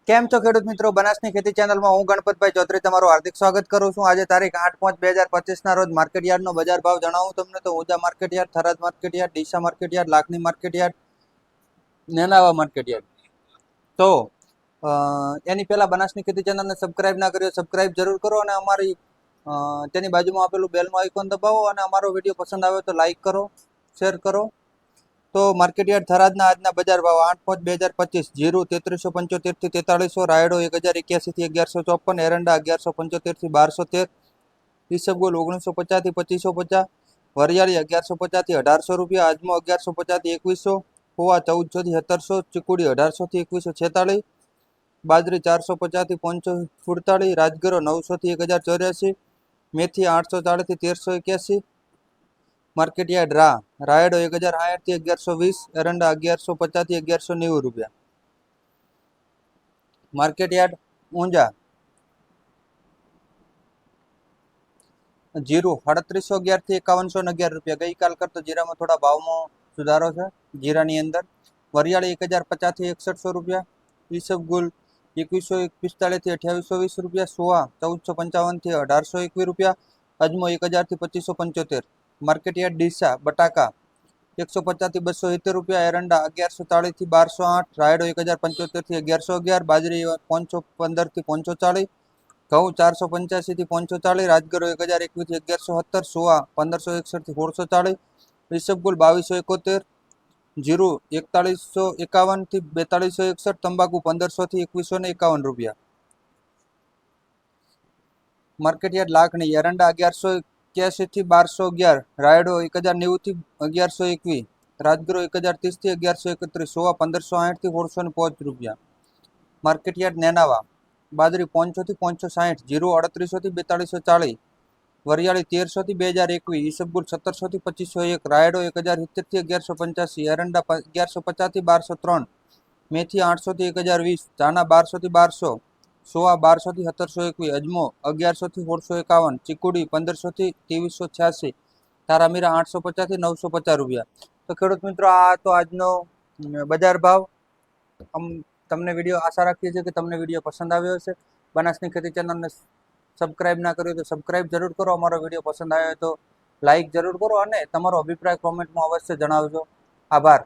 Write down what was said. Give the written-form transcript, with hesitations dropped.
કેમ છો ખેડૂત મિત્રો? બનાસની ખેતી ચેનલમાં હું ગણપતભાઈ ચૌધરી તમારું હાર્દિક સ્વાગત કરું છું। આજે તારીખ 8/5/2025 ના રોજ માર્કેટયાર્ડનો બજાર ભાવ જણાવું તમને તો Unjha market yard, Tharad market yard, Deesa market yard, Lakhani market yard, Nenava market yard. તો એની પહેલા બનાસની ખેતી ચેનલને સબસ્ક્રાઇબ ના કર્યો સબસ્ક્રાઇબ જરૂર કરો અને અમારી તેની બાજુમાં આપેલું બેલનું આઇકોન દબાવો અને અમારો વિડીયો પસંદ આવે તો લાઈક કરો, શેર કરો। તો માર્કેટયાર્ડ થરાદના આજના બજાર ભાવ 8/5/2025 જીરું 3375 થી 4300, રાયડો 1081 થી 1154, એરંડા 1175 થી 1213, ઈસબગુલ 1950 થી 2550, વરિયાળી 1150 થી 1800 રૂપિયા, અજમો 1150 થી 2100, પોવા 1400 થી 1700, ચીકુડી 1800 થી 2146, બાજરી 450 થી 547, રાજગરો 900 થી 1084, મેથી 840 થી 1381, માર્કેટયાર્ડ રાયડો 1060 થી 1120, એરંડા 1150 થી 1190 રૂપિયા। માર્કેટયાર્ડ ઊંઝા જીરું 3811 થી 5111 રૂપિયા। ગઈકાલ કરતો જીરામાં થોડા ભાવમાં સુધારો છે જીરાની અંદર। વરિયાળી 1050 થી 6100 રૂપિયા, ઈસબગુલ 2145 થી 2820 રૂપિયા, સોવા 1455 થી 1821 રૂપિયા, અજમો 1000 થી 2575। માર્કેટયાર્ડ ડીસા બટાકા 150 થી 270 રૂપિયા, એરંડા 1140 થી 1208, રાયડો 1075 થી 1111, બાજરી 515 થી 540, ઘઉં 485 થી 540, રાજગરો 1021 થી 1117, સોવા 1561 થી 1640, ઈસબગુલ 2271, જીરું 4151 થી 4261, તંબાકુ 1500 થી 2151 રૂપિયા। માર્કેટયાર્ડ લાખણી એરંડા 1181 થી 1211, રાયડો 1090 થી 1121, રાજગરો 1030 થી 1131, સોવા 1560 થી 1605 રૂપિયા। માર્કેટયાર્ડ નેનાવા બાજરી 500 થી 560, જીરું 3800 થી 4240, વરિયાળી 1300 થી 2021, ઈસબગુલ 1700 થી 2501, રાયડો 1070 થી 1185, એરંડા 1150 થી 1203, મેથી 800 થી 1020, ધાના 1200 થી 1200, સોવા 1200 થી 1721, અજમો 1100 થી 1651, ચીકુડી 1500 થી 2386, તારામીરા 850 થી 950 રૂપિયા। તો ખેડૂત મિત્રો આ તો આજનો બજાર ભાવ। તમને વિડીયો આશા રાખીએ છીએ કે તમને વિડીયો પસંદ આવ્યો હશે। બનાસની ખેતી ચેનલને સબસ્ક્રાઇબ ના કર્યો તો સબસ્ક્રાઇબ જરૂર કરો, અમારો વિડીયો પસંદ આવ્યો તો લાઈક જરૂર કરો અને તમારો અભિપ્રાય કોમેન્ટમાં અવશ્ય જણાવજો। આભાર।